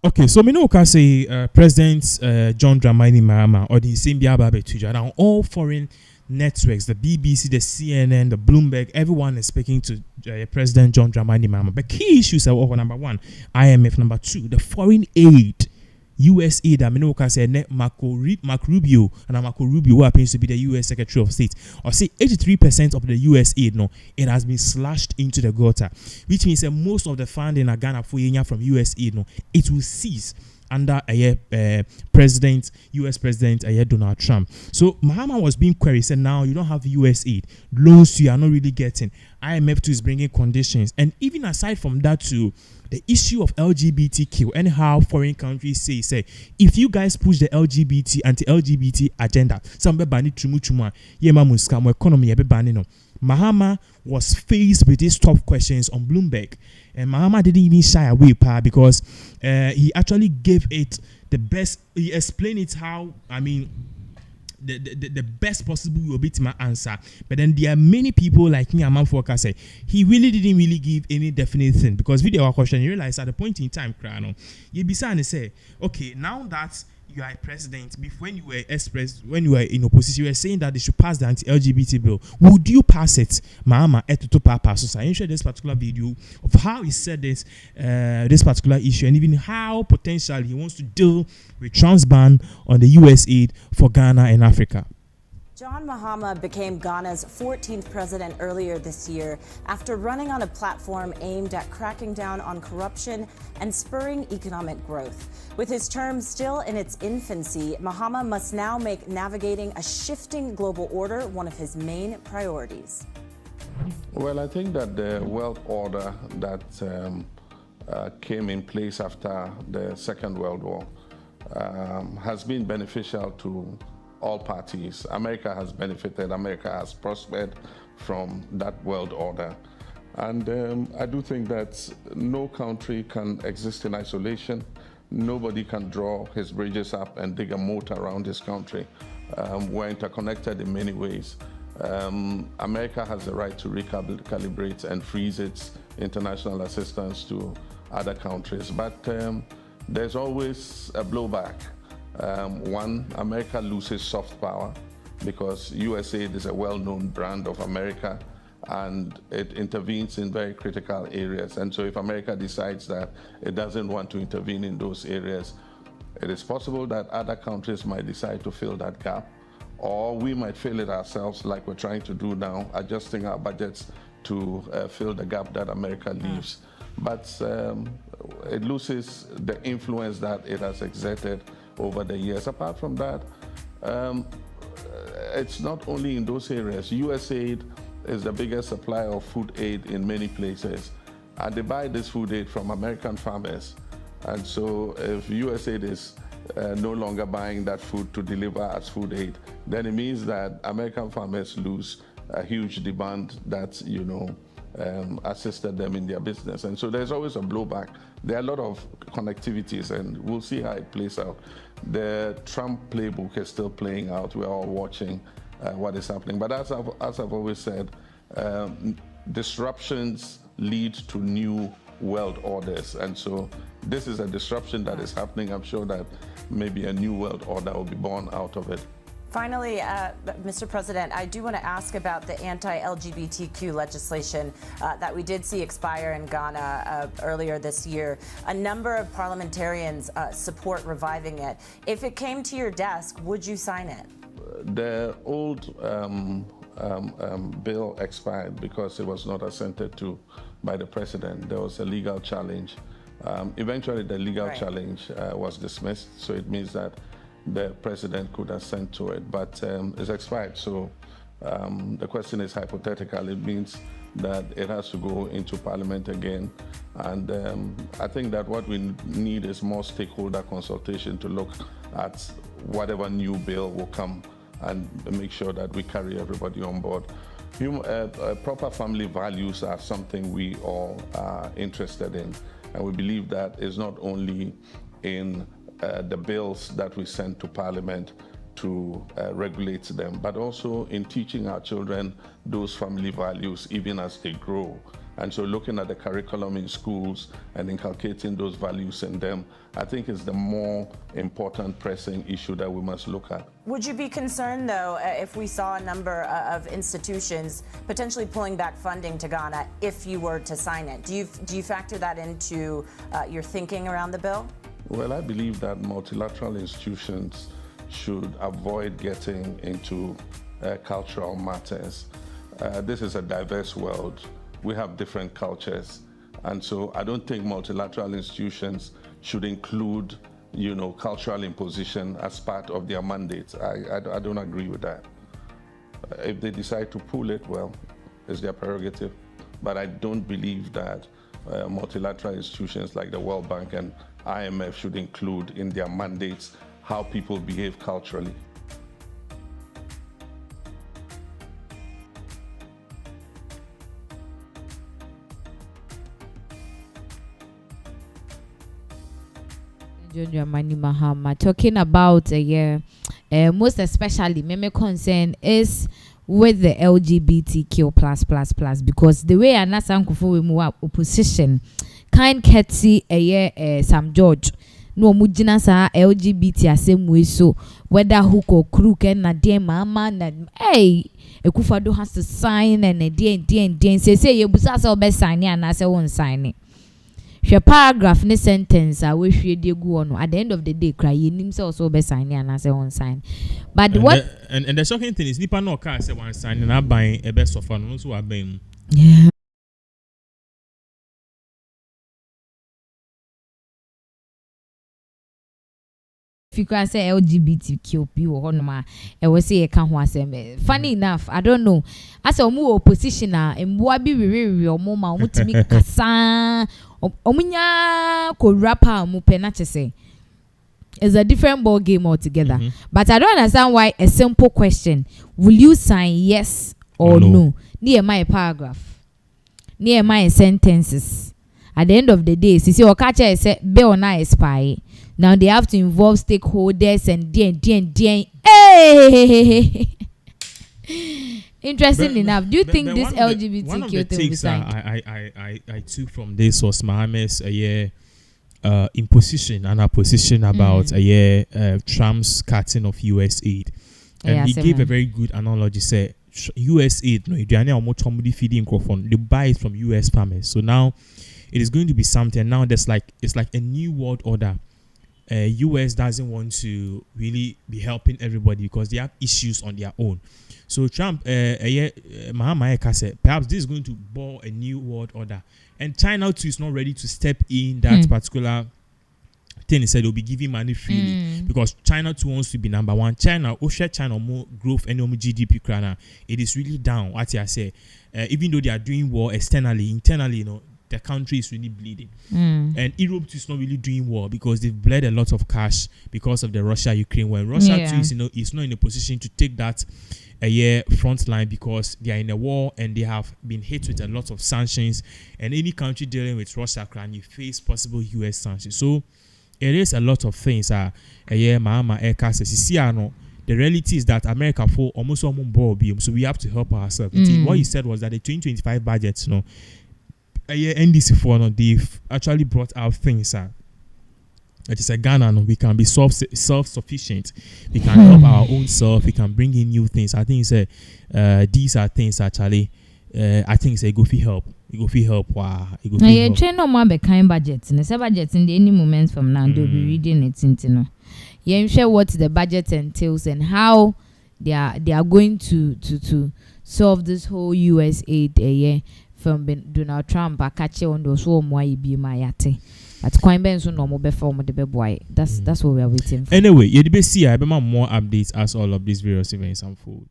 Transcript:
Okay, so me know can say President John Dramani Mahama or the same Biaba Betuja now all foreign networks, the BBC, the CNN, the Bloomberg, everyone is speaking to President John Dramani Mahama. But key issues are number one, IMF, number two, the foreign aid. US aid, I mean, can say Marco Rubio, and Marco Rubio, who happens to be the US Secretary of State, or say 83% of the US aid, no, it has been slashed into the gutter, which means that most of the funding in Ghana for from US aid, no, it will cease under President, US President Donald Trump. So Mahama was being queried, said now you don't have US aid, loans you are not really getting. IMF too is bringing conditions, and even aside from that too, the issue of LGBTQ and how foreign countries say if you guys push the anti-LGBT agenda, some be banning Trumu, yema muska economy be banning no. Mahama was faced with these tough questions on Bloomberg, and Mahama didn't even shy away because he actually gave it the best. He explained it how, I mean, the best possible will be to my answer. But then there are many people like me, Amman Foka, say he really didn't give any definite thing, because video question, you realize at the point in time, you be saying, say, okay, now that you are a president, when you were in opposition, you were saying that they should pass the anti-LGBT bill. Would you pass it? Mahama to papa. So I share this particular video of how he said this particular issue, and even how potentially he wants to deal with trans ban on the US aid for Ghana and Africa. John Mahama became Ghana's 14th president earlier this year after running on a platform aimed at cracking down on corruption and spurring economic growth. With his term still in its infancy, Mahama must now make navigating a shifting global order one of his main priorities. Well, I think that the world order that came in place after the Second World War has been beneficial to all parties. America has benefited, America has prospered from that world order. And I do think that no country can exist in isolation. Nobody can draw his bridges up and dig a moat around this country. We're interconnected in many ways. America has the right to recalibrate and freeze its international assistance to other countries, but there's always a blowback. One, America loses soft power because USAID is a well-known brand of America and it intervenes in very critical areas. And so if America decides that it doesn't want to intervene in those areas, it is possible that other countries might decide to fill that gap, or we might fill it ourselves like we're trying to do now, adjusting our budgets to fill the gap that America leaves. But it loses the influence that it has exerted over the years. Apart from that, it's not only in those areas. USAID is the biggest supplier of food aid in many places, and they buy this food aid from American farmers. And so if USAID is no longer buying that food to deliver as food aid, then it means that American farmers lose a huge demand that, assisted them in their business. And so there's always a blowback. There are a lot of connectivities, and we'll see how it plays out. The Trump playbook is still playing out. We're all watching what is happening. But as I've always said, disruptions lead to new world orders. And so this is a disruption that is happening. I'm sure that maybe a new world order will be born out of it. Finally, Mr. President, I do want to ask about the anti-LGBTQ legislation that we did see expire in Ghana earlier this year. A number of parliamentarians support reviving it. If it came to your desk, would you sign it? The old bill expired because it was not assented to by the president. There was a legal challenge. Eventually, the legal challenge was dismissed, so it means that the president could assent to it, but it's expired. So the question is hypothetical. It means that it has to go into Parliament again. And I think that what we need is more stakeholder consultation to look at whatever new bill will come and make sure that we carry everybody on board. Proper family values are something we all are interested in. And we believe that is not only in the bills that we send to Parliament to regulate them, but also in teaching our children those family values even as they grow. And so looking at the curriculum in schools and inculcating those values in them, I think is the more important pressing issue that we must look at. Would you be concerned, though, if we saw a number of institutions potentially pulling back funding to Ghana if you were to sign it? Do you factor that into your thinking around the bill? Well, I believe that multilateral institutions should avoid getting into cultural matters. This is a diverse world. We have different cultures. And so I don't think multilateral institutions should include, cultural imposition as part of their mandate. I don't agree with that. If they decide to pull it, well, it's their prerogative. But I don't believe that multilateral institutions like the World Bank and IMF should include in their mandates how people behave culturally. Mahama talking about most especially my concern is with the LGBTQ++, because the way anasankufu opposition kind Ketsi Sam George no mujina sa LGBT asem way, so whether hook or crook and na dear mama na Ekufado has to sign and a dear say you busa so best sign and I say won't sign it. She paragraph ne sentence I wish you dey go on at the end of the day cry him say also be sign and I say one sign. But and what and the shocking thing is nipa no car say one sign and I buy a best of no so abem. Yeah. If you can say LGBTQ or honma, I will say I can't say. Funny enough, I don't know. As a more oppositioner, and Wabi or Moma, Mutimi Kasa, Omunya could rapper Mupenache say. It's a different ball game altogether. But I don't understand why a simple question: will you sign yes or no? Near my paragraph, near my sentences. At the end of the day, see, or catcher is be on I spy. Now they have to involve stakeholders and DN. Hey! Interesting enough. Do you think this LGBTQ thing will be signed? I took from this was Mahama's imposition and opposition about Trump's cutting of US aid. And he gave a very good analogy. Say US aid, no, they buy it from US farmers. So now it is going to be something. Now it's like a new world order. US doesn't want to really be helping everybody because they have issues on their own. So Trump, Mahama said, perhaps this is going to bore a new world order. And China too is not ready to step in that particular thing. He said they'll be giving money freely because China too wants to be number one. China more growth and more GDP. It is really down. What I say, even though they are doing war externally, internally, the country is really bleeding. And Europe too is not really doing well because they've bled a lot of cash because of the Russia-Ukraine war. Russia too is not in a position to take that front line because they are in a war and they have been hit with a lot of sanctions. And any country dealing with Russia can face possible US sanctions. So it is a lot of things. Mahama says, the reality is that America for almost so we have to help ourselves. What you said was that the 2025 budget, NDC for they've actually brought out things that is a Ghana we can be self-sufficient, we can help our own self, we can bring in new things. I think these are things actually I think it's a go for help. It go for help. Wow. It go for help. Train no more be kind budget. In the budget in any moment from now they'll be reading it. I'm sure what the budget entails and how they are going to solve this whole US aid from Donald Trump. I catch on those who might be my yate. But quite ben so normal before the boy. That's what we are waiting for. Anyway, you'll be see more updates as all of these various events unfold.